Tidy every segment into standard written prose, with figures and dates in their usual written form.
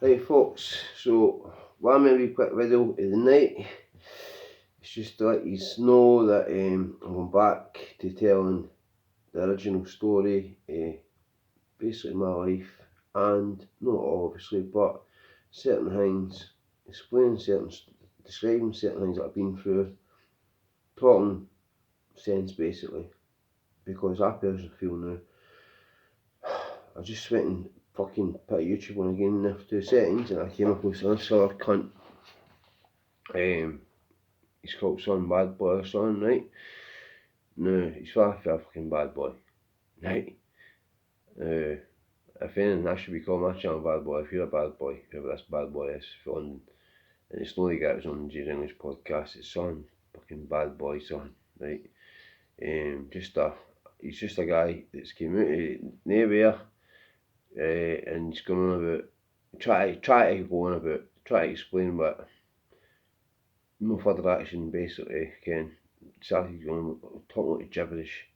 Right folks, so one maybe quick video of the night. It's just to let you know that I'm going back to telling the original story, basically my life, and not all obviously, but certain things, describing certain things that I've been through, talking sense basically, because I personally feel now, I just went and fucking put YouTube on again in the 2 settings and I came across this other cunt. He's called Son Bad Boy or something, right? No, he's far from a fucking bad boy, right? If anything, I should be calling my channel Bad Boy. If you're a bad boy, whoever this bad boy is, and it's not the guy who's on Jay's English podcast, it's Son, fucking bad boy Son, right? He's just a guy that's came out of nowhere, and he's going on about, try to explain what, no further action basically, Ken, started going, talking like gibberish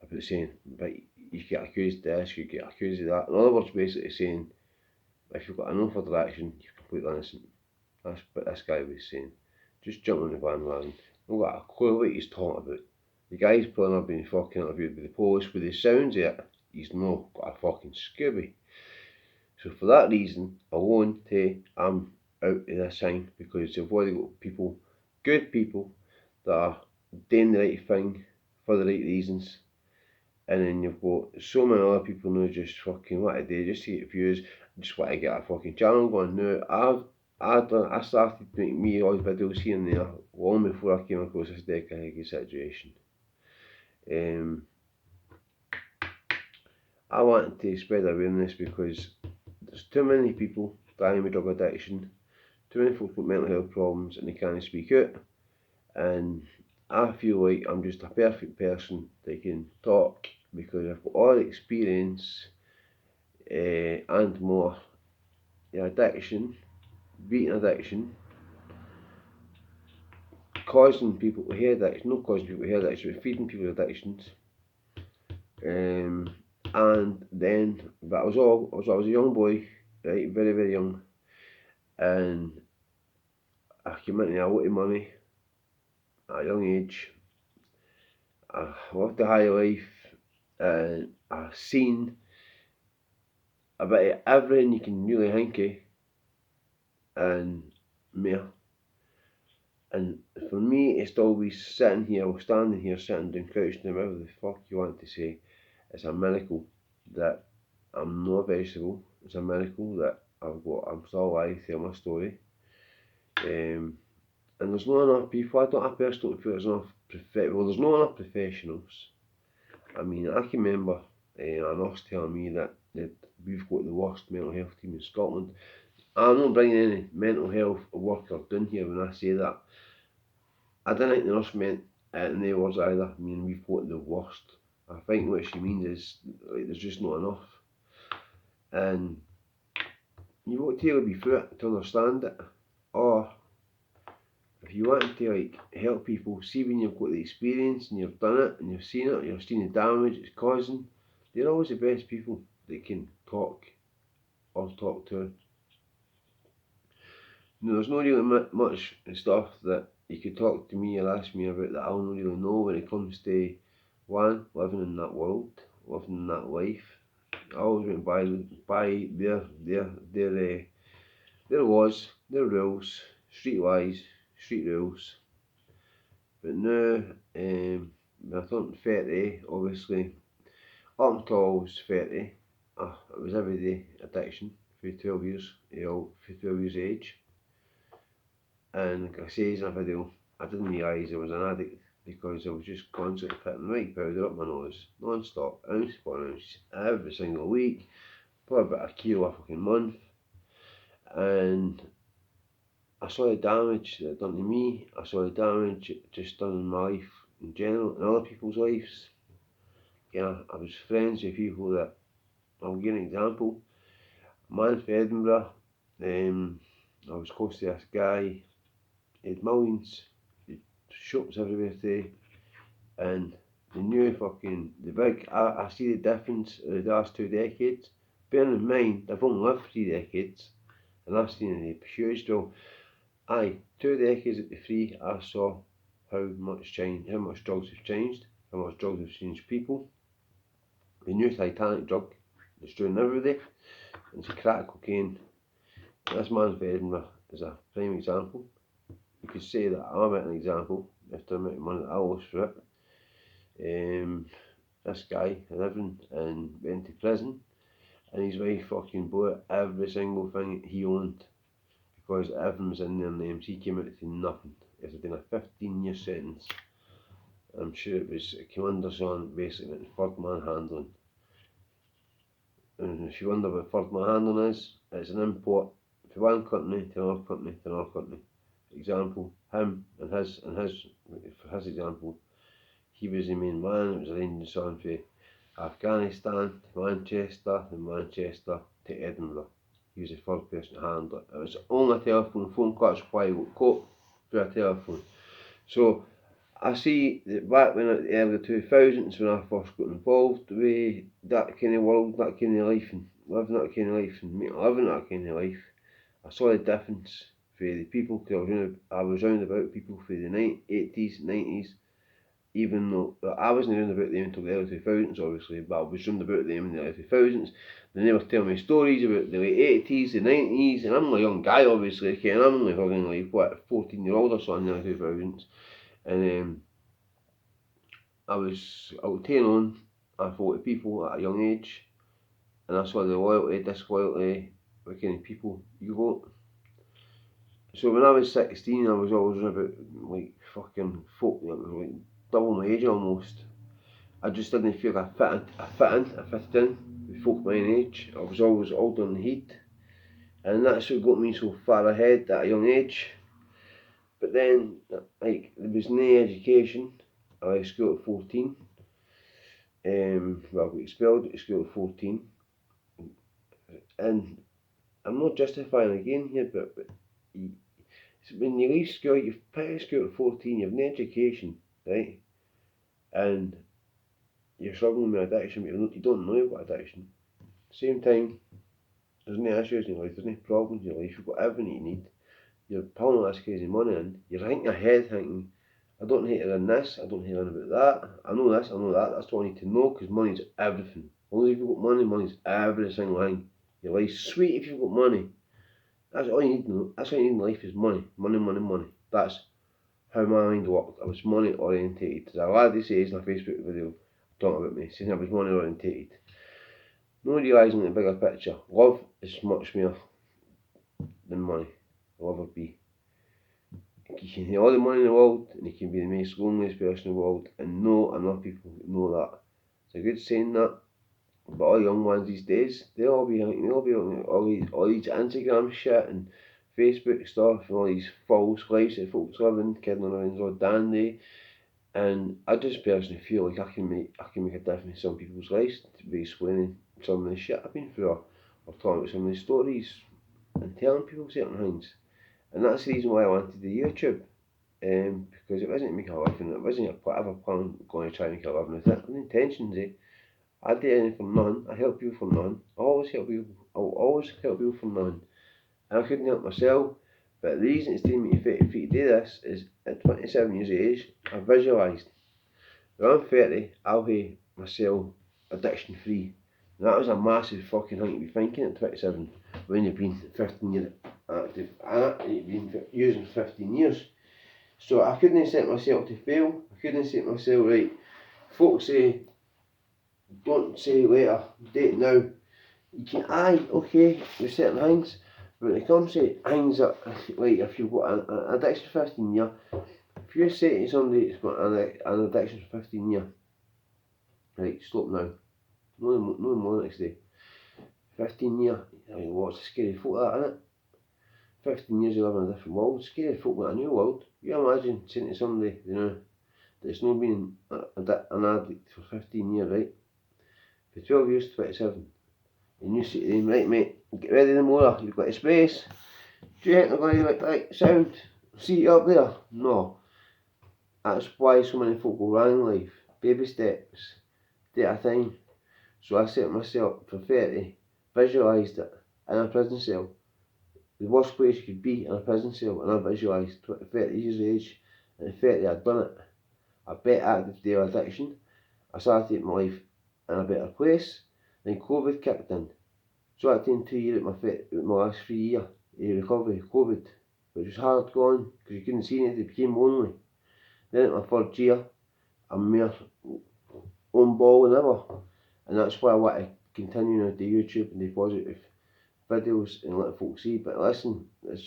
about saying, but you get accused of this, you get accused of that. In other words, basically saying, if you've got no further action, you're completely innocent. That's what this guy was saying. Just jump on the bandwagon. I've got a clue what he's talking about. The guy's probably not been fucking interviewed by the police, but the sounds of it, he's not got a fucking Scooby. So for that reason alone, I'm out of this thing, because you've already got people, good people, that are doing the right thing for the right reasons. And then you've got so many other people now just fucking what to do, just to get views, just want to get a fucking channel going. Now, I started making me all videos here and there long before I came across this Decahegi situation. I wanted to spread awareness because there's too many people dying with drug addiction, too many folks with mental health problems, and they can't speak out. And I feel like I'm just a perfect person that can talk, because I've got all the experience and more. The addiction, beating addiction, causing people to have addiction, not causing people to have addiction, but feeding people addictions. And then, but I was a young boy, right, very, very young, and I came into a lot of money at a young age. I lived a high life, and I've seen a bit of everything you can really think of, and more. And for me, it's always sitting here, or standing here, sitting down, crouching down, whatever the fuck you want to say. It's a miracle that I'm not a vegetable. It's a miracle that I'm still alive to tell my story. And there's not enough people, I personally feel there's there's not enough professionals. I mean, I can remember a nurse telling me that we've got the worst mental health team in Scotland. I'm not bringing any mental health worker down here when I say that. I don't think the nurse meant it in the words either. I mean, we've got the worst. I think what she means is, like, there's just not enough. And you want to be through it to understand it. Or if you want to like help people, see when you've got the experience and you've done it and you've seen it, you've seen the damage it's causing, they're always the best people that can talk or talk to. Now, there's not really much stuff that you could talk to me or ask me about that I'll not really know when it comes to one, living in that world, living in that life. I always went by their laws, their rules, streetwise, street rules. But now, when I turned 30, obviously, up until I was 30, it was everyday addiction for 12 years, for 12 years age. And like I say in a video, I didn't realise I was an addict because I was just constantly putting white powder up my nose, non-stop, ounce for ounce, every single week, for about a kilo a fucking month. And I saw the damage that it done to me, I saw the damage it just done in my life in general, and other people's lives. I was friends with people that, I'll give an example, a man from Edinburgh, I was close to this guy. He had millions, he had shops everywhere today, and the new fucking, I see the difference of the last 2 decades. Bearing in mind, I've only lived 3 decades, and I've seen a huge drill. 2 decades at the free, I saw how much drugs have changed, how much drugs have changed people. The new Titanic drug that's doing everybody, it's crack cocaine. This man's for Edinburgh is a prime example. You could say that I'm a bit an example after the amount of money that I lost for it. This guy living and went to prison, and his wife fucking bought every single thing he owned because everything was in their names. He came out to nothing after doing a 15-year sentence. I'm sure it was Commander's on basically third man handling. And if you wonder what third man handling is, it's an import from one company to another company to another company. Example, him and for his example, he was the main man. It was arranged on for Afghanistan to Manchester and Manchester to Edinburgh. He was the third person to handle it. It was only a telephone call, that's why I got caught through a telephone. So I see that back when at the early 2000s when I first got involved with that kind of world, that kind of life, and living that kind of life, and living that kind of life, I saw the difference for the people, because I was round about people for the 80s, 90s, even though I wasn't round about them until the early 2000s obviously, but I was round about them in the early 2000s. Then they were telling me stories about the late 80s, the 90s, and I'm a young guy obviously, okay, and I'm only fucking like, what, 14-year-old or something in the early 2000s. And I was out taking on, I fought with people at a young age, and I saw the loyalty, disloyalty, what kind of people you got. So when I was 16, I was always about like fucking folk that were like double my age almost. I just didn't feel I fitted in with folk my own age. I was always older than he'd, and that's what got me so far ahead at a young age. But then, like, there was no education. I left school at 14. Well, I got expelled at school at 14. And I'm not justifying again here, but when you leave school, you've finished school at 14, you've no education, right? And you're struggling with addiction, but you don't know you've got addiction. Same time, there's no issues in your life, there's no problems in your life, you've got everything you need. You're pulling all this crazy money in, you're thinking ahead, thinking, I don't need to learn this, I don't need to learn about that, I know this, I know that, that's what I need to know, because money's everything. As long as you've got money, money's every single thing. Your life's sweet if you've got money. That's all you need to know. That's all you need in life is money. Money, money, money. That's how my mind worked. I was money orientated. There's a lad who says in a Facebook video talking about me, saying I was money orientated. No realising the bigger picture. Love is much more than money. Love would be. You can have all the money in the world and you can be the most loneliest person in the world, and no enough people know that. It's a good saying that. But all the young ones these days, they'll all be on all these Instagram shit and Facebook stuff and all these false lives that folks living, kidding around all dandy. And I just personally feel like I can make a difference in some people's lives by explaining some of the shit I've been through, or talking about some of the stories and telling people certain things. And that's the reason why I wanted the YouTube. Because it wasn't to make a living, it wasn't ever plan going to try and make a living with it. The intentions, I do anything for none. I help people for none. I always help people for none. And I couldn't help myself. But the reason it's taken me to do this is at 27 years of age, I visualised. When I'm 30, I'll be myself addiction free. And that was a massive fucking thing to be thinking at 27 when you've been 15 years active and you've been using 15 years. So I couldn't set myself to fail. I couldn't set myself right. Folks say, don't say later, date now. You can, okay, there's certain things, but when it comes to things that, like if you've got an addiction for 15 years, if you say to somebody it's got an addiction for 15 years, right, stop now, no more next day. 15 years, I mean, what's the scary thought of that, innit? 15 years you live in a different world, scary thought about a new world. You imagine saying to somebody, that's not been an addict for 15 years, right? For 12 years to 27, and you say to them, right mate, get ready the motor, you've got a space. Do you think they're going to be like, right, sound, see you up there? No. That's why so many folk go wrong in life. Baby steps, day at a time. So I set myself for 30, visualised it in a prison cell. the worst place you could be in a prison cell, and I visualised 30 years of age, and at 30 I'd done it. I bet active to addiction. I started to take my life in a better place. Then COVID kicked in. So I taken 2 years at my last 3 years of recovery, COVID, which was hard going because you couldn't see anything, it became lonely. Then at my third year, I'm more on ball than ever, and that's why I want to continue to YouTube and do positive videos and let folk see. But listen, I'm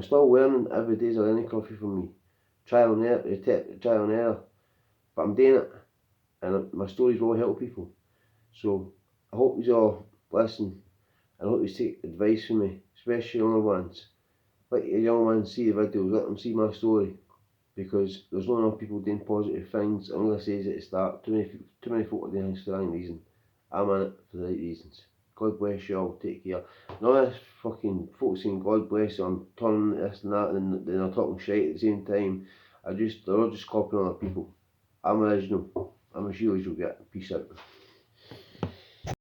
still learning. Every day's a learning curve for me. Trial and error, but I'm doing it, and my stories will help people. So I hope you all listen, and I hope you take advice from me, especially younger ones. Let your young ones see the videos, let them see my story, because there's not enough people doing positive things. I'm going to say at the start, too many folk are doing things for the wrong reason. I'm in it for the right reasons. God bless you all, take care. None of this fucking folk saying God bless you, I'm turning this and that, and then they're talking shit at the same time. They're all just copying other people. I'm original. I'm as real as you'll get. Peace out.